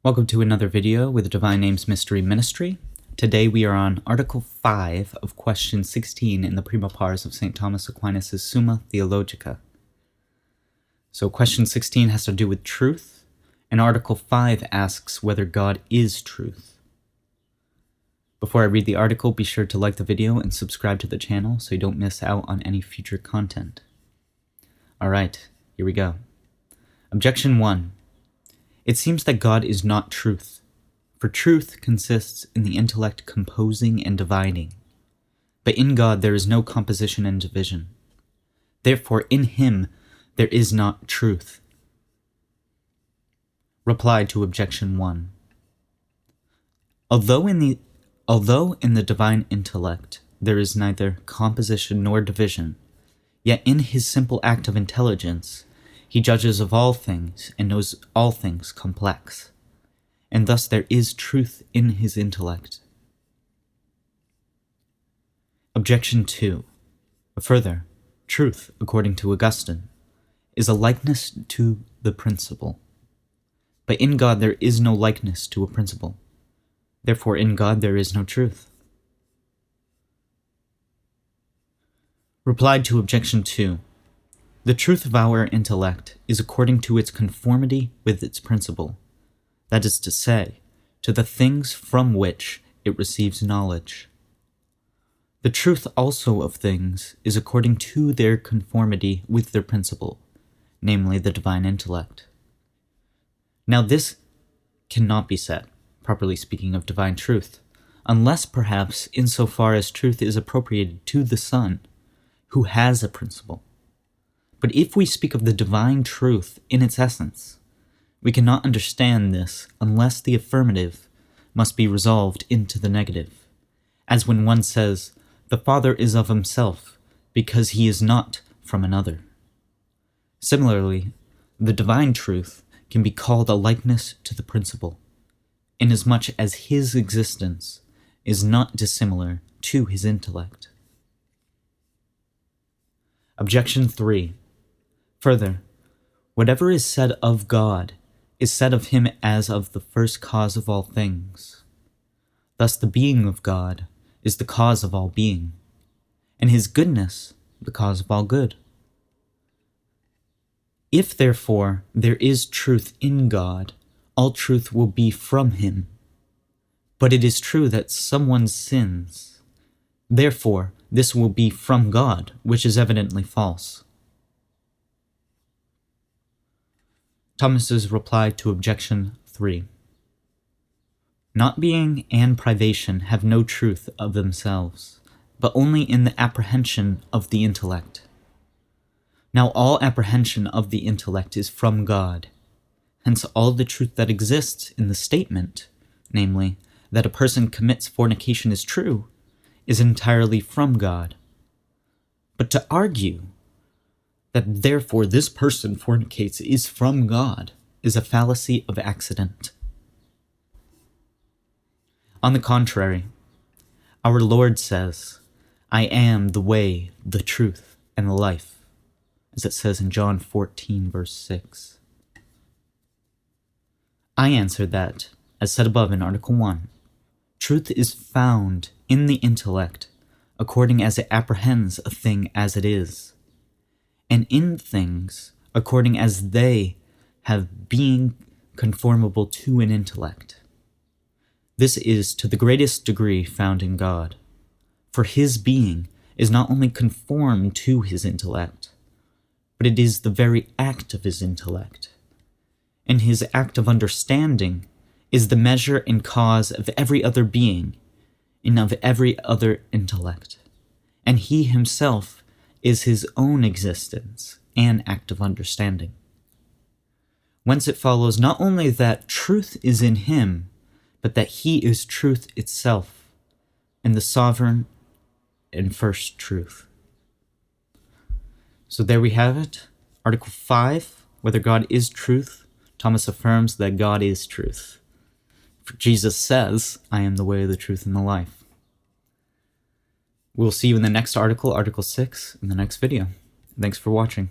Welcome to another video with the Divine Names Mystery Ministry. Today we are on Article 5 of Question 16 in the Prima Pars of St. Thomas Aquinas' Summa Theologica. So Question 16 has to do with truth, and Article 5 asks whether God is truth. Before I read the article, be sure to like the video and subscribe to the channel so you don't miss out on any future content. Alright, here we go. Objection 1. It seems that God is not truth, for truth consists in the intellect composing and dividing. But in God there is no composition and division. Therefore in him there is not truth. Reply to Objection 1. Although in the divine intellect there is neither composition nor division, yet in his simple act of intelligence he judges of all things and knows all things complex, and thus there is truth in his intellect. Objection 2. Further, truth, according to Augustine, is a likeness to the principle. But in God there is no likeness to a principle. Therefore in God there is no truth. Reply to Objection 2. The truth of our intellect is according to its conformity with its principle, that is to say, to the things from which it receives knowledge. The truth also of things is according to their conformity with their principle, namely the divine intellect. Now this cannot be said, properly speaking of divine truth, unless perhaps insofar as truth is appropriated to the Son, who has a principle. But if we speak of the divine truth in its essence, we cannot understand this unless the affirmative must be resolved into the negative, as when one says, "The Father is of himself, because he is not from another." Similarly, the divine truth can be called a likeness to the principle, inasmuch as his existence is not dissimilar to his intellect. Objection 3. Further, whatever is said of God is said of him as of the first cause of all things. Thus the being of God is the cause of all being, and his goodness the cause of all good. If, therefore, there is truth in God, all truth will be from him. But it is true that someone sins. Therefore, this will be from God, which is evidently false. Thomas's reply to Objection 3. Not being and privation have no truth of themselves, but only in the apprehension of the intellect. Now all apprehension of the intellect is from God. Hence all the truth that exists in the statement, namely, that a person commits fornication is true, is entirely from God. But to argue that therefore this person fornicates is from God is a fallacy of accident. On the contrary, our Lord says, "I am the way, the truth, and the life," as it says in John 14, verse 6. I answer that, as said above in Article 1, truth is found in the intellect according as it apprehends a thing as it is, and in things according as they have being conformable to an intellect. This is to the greatest degree found in God, for his being is not only conformed to his intellect, but it is the very act of his intellect, and his act of understanding is the measure and cause of every other being and of every other intellect, and he himself is his own existence and act of understanding. Whence it follows not only that truth is in him, but that he is truth itself, and the sovereign and first truth. So there we have it. Article 5, whether God is truth. Thomas affirms that God is truth. For Jesus says, "I am the way, the truth, and the life." We'll see you in the next article, Article 6, in the next video. Thanks for watching.